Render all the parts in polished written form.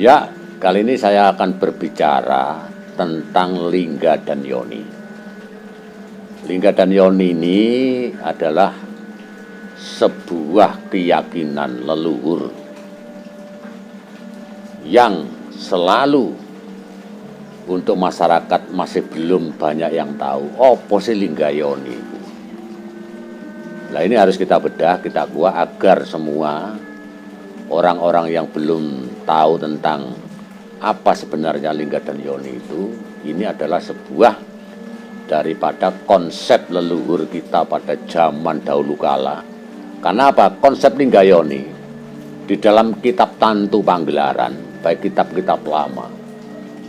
Ya, kali ini saya akan berbicara tentang lingga dan yoni. Lingga dan yoni ini adalah sebuah keyakinan leluhur yang selalu untuk masyarakat masih belum banyak yang tahu. Apa sih lingga yoni? Nah, ini harus kita bedah, kita kuah agar semua orang-orang yang belum tahu tentang apa sebenarnya lingga dan yoni itu, ini adalah sebuah daripada konsep leluhur kita pada zaman dahulu kala. Karena apa? Konsep lingga yoni di dalam kitab Tantu Panggelaran, baik kitab-kitab lama,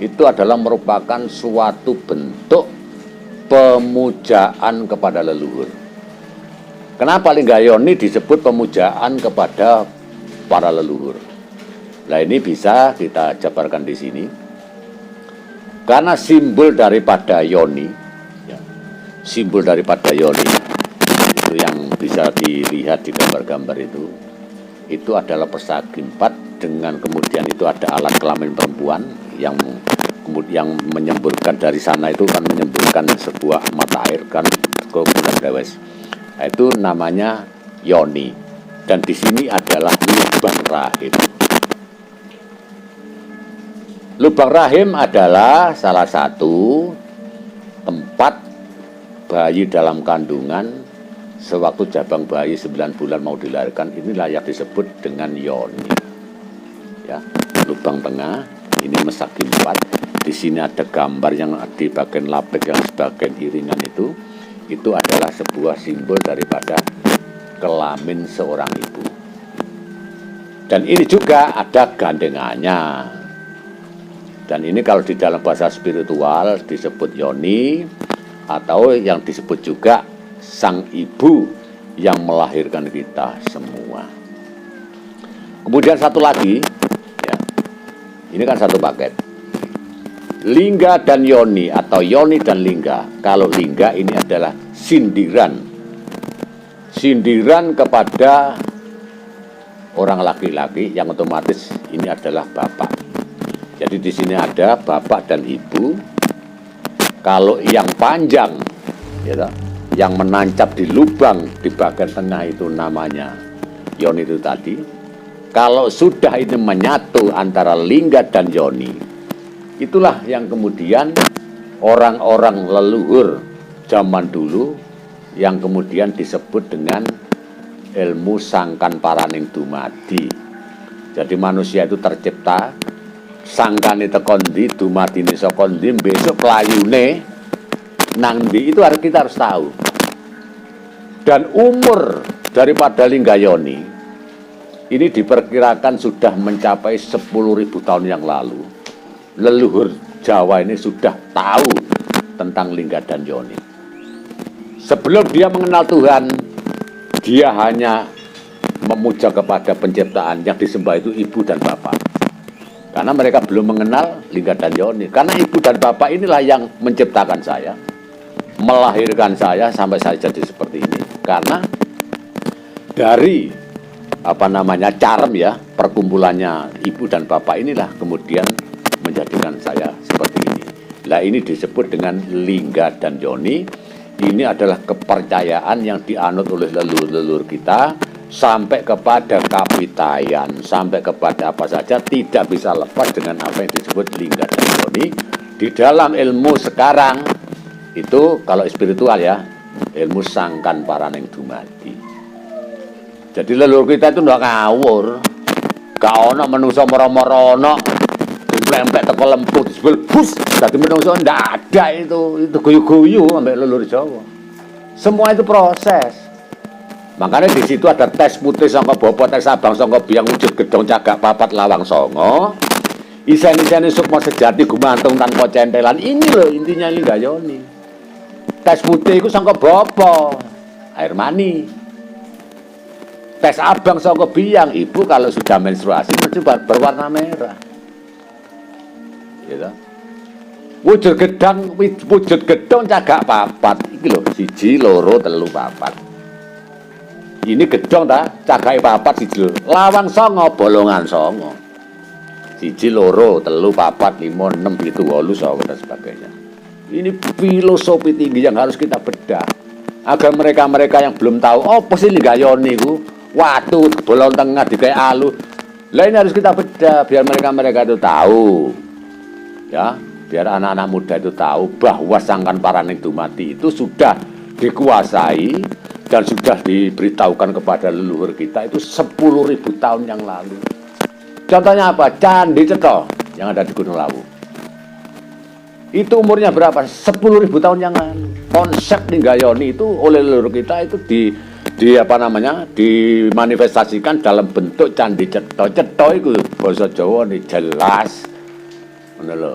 itu adalah merupakan suatu bentuk pemujaan kepada leluhur. Kenapa lingga yoni disebut pemujaan kepada para leluhur? Nah, ini bisa kita jabarkan di sini. Karena simbol daripada yoni, ya, simbol daripada yoni itu yang bisa dilihat di gambar-gambar itu adalah persagi 4 dengan kemudian itu ada alat kelamin perempuan yang kemudian menyemburkan dari sana itu kan menyemburkan sebuah mata air kan ke bulan dewes. Nah, itu namanya yoni. Dan di sini adalah lubang rahim. Lubang rahim adalah salah satu tempat bayi dalam kandungan sewaktu jabang bayi 9 bulan mau dilahirkan, ini layak disebut dengan yoni. Ya, lubang tengah ini mesagi 4. Di sini ada gambar yang di bagian lapik yang sebagian iringan itu adalah sebuah simbol daripada kelamin seorang ibu. Dan ini juga ada gandengannya. Dan ini kalau di dalam bahasa spiritual disebut yoni, atau yang disebut juga sang ibu yang melahirkan kita semua. Kemudian satu lagi, ya, ini kan satu paket. Lingga dan yoni atau yoni dan lingga. Kalau lingga ini adalah sindiran kepada orang laki-laki yang otomatis ini adalah bapak. Jadi di sini ada bapak dan ibu. Kalau yang panjang, ya, yang menancap di lubang di bagian tengah itu namanya yoni itu tadi. Kalau sudah ini menyatu antara lingga dan yoni, itulah yang kemudian orang-orang leluhur zaman dulu yang kemudian disebut dengan ilmu sangkan paraning dumadi. Jadi manusia itu tercipta sangkane teko ndi, dumadine saka ndi, besok kelayune nang ndi, itu kita harus tahu. Dan umur daripada lingga yoni ini diperkirakan sudah mencapai 10.000 tahun yang lalu. Leluhur Jawa ini sudah tahu tentang lingga dan yoni. Sebelum dia mengenal Tuhan, dia hanya memuja kepada penciptaan, yang disembah itu ibu dan bapak. Karena mereka belum mengenal lingga dan yoni. Karena ibu dan bapak inilah yang menciptakan saya, melahirkan saya sampai saya jadi seperti ini. Karena dari charm ya, perkumpulannya ibu dan bapak inilah kemudian menjadikan saya seperti ini. Nah, ini disebut dengan lingga dan yoni. Ini adalah kepercayaan yang dianut oleh leluhur-leluhur kita sampai kepada kapitayan, sampai kepada apa saja tidak bisa lepas dengan apa yang disebut lingga dan yoni. Di dalam ilmu sekarang itu kalau spiritual ya, ilmu sangkan paraning dumadi. Jadi leluhur kita itu ndak ngawur. Gak ono menungso moro-moro ono lempek teko lempuh disebul bus dadi menungso, ndak ada itu guyu-guyu ambek leluhur Jawa. Semua itu proses. Makanya di situ ada tes putih sangka bapa, tes abang sangka biang, wujud gedong cagak papat lawang songo. Isen-isene sukma sejati gumantung tanpa centelan. Ini loh intinya lingga yoni. Tes putih itu sangka bapa, air mani. Tes abang sangka biang, ibu kalau sudah menstruasi mesti berwarna merah. Gitu. Wujud gedong cagak papat iki lho, 1, 2, 3, 4. Ini gedong ta, cagake papat 1, lawang songo, bolongan songo. 1, 1, 2, 3, 4, 5, 6, 7, 8, dan sebagainya. Ini filosofi tinggi yang harus kita bedah agar mereka-mereka yang belum tahu apa sih linggayoni ku, watu bolong tengah dikai alu. Lah ini harus kita bedah biar mereka-mereka itu tahu. Ya, biar anak-anak muda itu tahu bahwa Sangkan Paraning Dumadi itu sudah dikuasai dan sudah diberitahukan kepada leluhur kita itu 10.000 tahun yang lalu. Contohnya apa? Candi Cetha yang ada di Gunung Lawu. Itu umurnya berapa? 10.000 tahun yang lalu. Konsep linggayoni itu oleh leluhur kita itu dimanifestasikan dalam bentuk Candi Cetha. Cetha itu basa Jawa ini jelas. Ngono lho.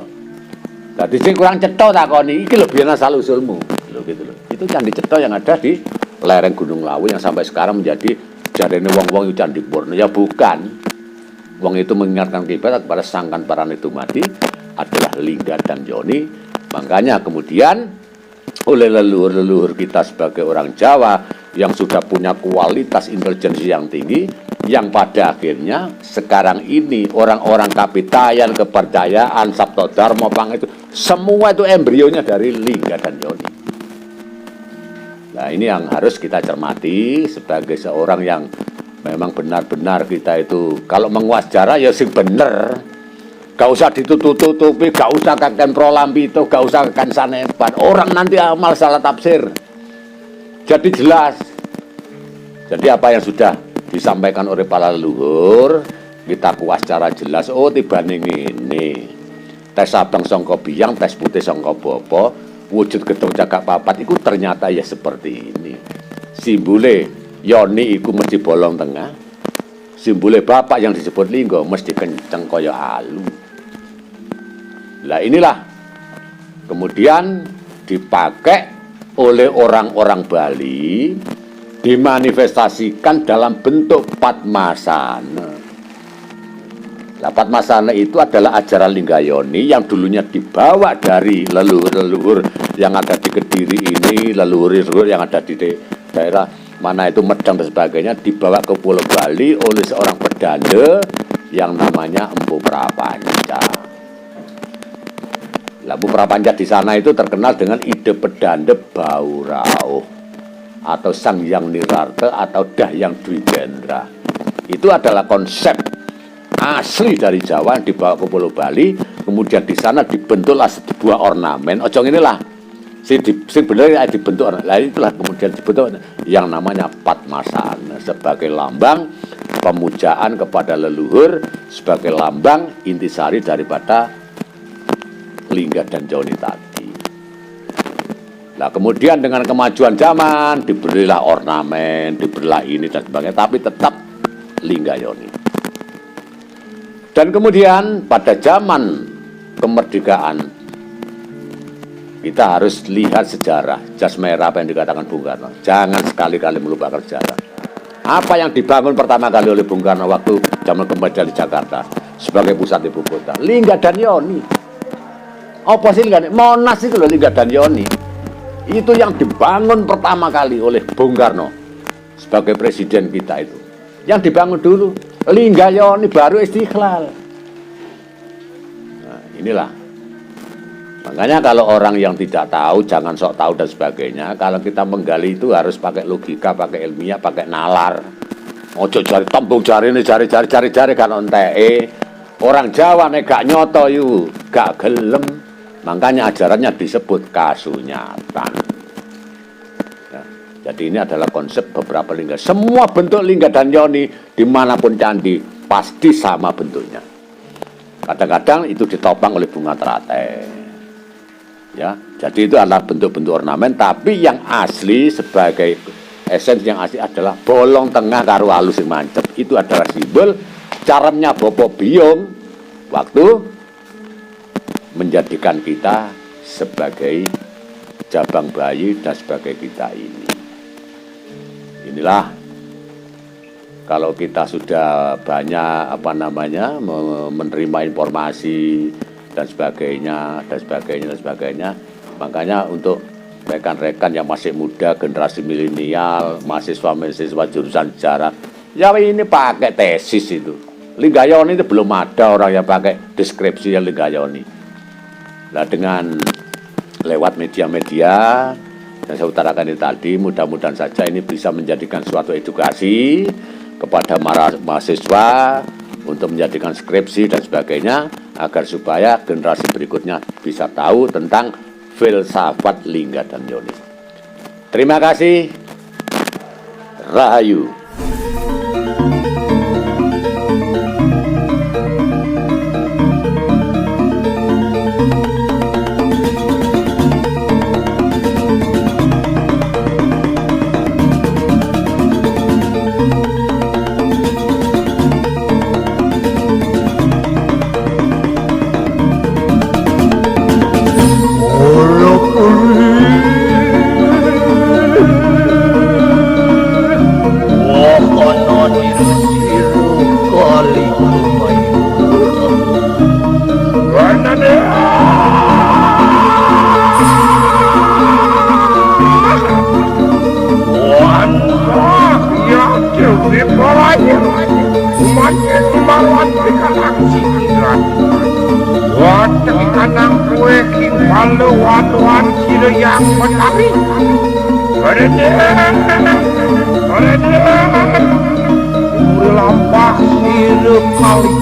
Dadi sing kurang cetha takoni iki lho biyen asal usulmu. Lho gitu lho. Itu Candi Cetha yang ada di lereng Gunung Lawu yang sampai sekarang menjadi jarene wong-wong itu Candi Purna. Ya bukan. Wong itu mengingatkan kita kepada Sangkan Paraning Dumadi adalah lingga dan yoni. Makanya kemudian oleh leluhur-leluhur kita sebagai orang Jawa yang sudah punya kualitas intelijensi yang tinggi, yang pada akhirnya sekarang ini orang-orang kapitayan, kepercayaan, Sabto Dharma, Pang itu semua itu embrionya dari lingga dan yoni. Nah ini yang harus kita cermati sebagai seorang yang memang benar-benar kita itu kalau menguas sejarah ya sing bener. Gak usah ditutup-tutupi, gak usah kakek prolampito, gak usah kakek sanepan. Orang nanti amal salah tafsir. Jadi jelas. Jadi apa yang sudah disampaikan oleh para leluhur, kita kuas secara jelas. Oh tibane ngene. Tes abang sangka biyang, tes putih sangka bapa, wujud gedung cagak papat itu ternyata ya seperti ini. Simbole yoni iku mesti bolong tengah. Simbole bapak yang disebut lingga mesti kenceng kaya alu. Lah inilah kemudian dipakai oleh orang-orang Bali, dimanifestasikan dalam bentuk Padmasana. Lah Padmasana itu adalah ajaran linggayoni yang dulunya dibawa dari leluhur-leluhur yang ada di Kediri ini, leluhur-leluhur yang ada di daerah mana itu Medang dan sebagainya, dibawa ke Pulau Bali oleh seorang pedanda yang namanya Empu Prapanca. Empu Prapanca di sana itu terkenal dengan ide pedanda Baurauh atau Sang Hyang Nirarta atau Dahyang Dwijendra. Itu adalah konsep asli dari Jawa yang dibawa ke Pulau Bali, kemudian di sana dibentuklah sebuah ornamen. Ojo inilah si bener dibentuk ornamen. Lah itulah kemudian dibentuk yang namanya Padmasana sebagai lambang pemujaan kepada leluhur, sebagai lambang intisari daripada lingga dan yoni tadi. Nah kemudian dengan kemajuan zaman diberilah ornamen, diberilah ini dan sebagainya, tapi tetap lingga yoni. Dan kemudian pada zaman kemerdekaan kita harus lihat sejarah jas merah apa yang dikatakan Bung Karno. Jangan sekali-kali melupakan sejarah. Apa yang dibangun pertama kali oleh Bung Karno waktu zaman kemerdekaan di Jakarta sebagai pusat ibu kota? Lingga dan yoni. Apa sih lingga? Monas itu loh lingga dan yoni. Itu yang dibangun pertama kali oleh Bung Karno sebagai presiden kita itu. Yang dibangun dulu lingga yoni baru Istiqlal. Nah, inilah. Makanya kalau orang yang tidak tahu jangan sok tahu dan sebagainya. Kalau kita menggali itu harus pakai logika, pakai ilmiah, pakai nalar. Ojo cari tembung cari ini cari kan onteke. Orang Jawa nek gak nyoto yu gak gelem. Makanya ajarannya disebut kasunyatan. Ya, jadi ini adalah konsep beberapa lingga. Semua bentuk lingga dan yoni dimanapun candi pasti sama bentuknya. Kadang-kadang itu ditopang oleh bunga teratai. Ya, jadi itu adalah bentuk-bentuk ornamen. Tapi yang asli sebagai esensi yang asli adalah bolong tengah karo halus sing mancep. Itu adalah simbol caremnya Bopo Biyung waktu menjadikan kita sebagai jabang bayi dan sebagai kita ini. Inilah kalau kita sudah banyak menerima informasi dan sebagainya, makanya untuk rekan-rekan yang masih muda, generasi milenial, mahasiswa jurusan sejarah, ya ini pakai tesis itu. Linggayoni itu belum ada orang yang pakai deskripsi yang Linggayoni. Nah, dengan lewat media-media yang saya utarakan ini tadi, mudah-mudahan saja ini bisa menjadikan suatu edukasi kepada mahasiswa untuk menjadikan skripsi dan sebagainya, agar supaya generasi berikutnya bisa tahu tentang filsafat Lingga dan Yoni. Terima kasih. Rahayu. yang menarik. Lampah sirup kali.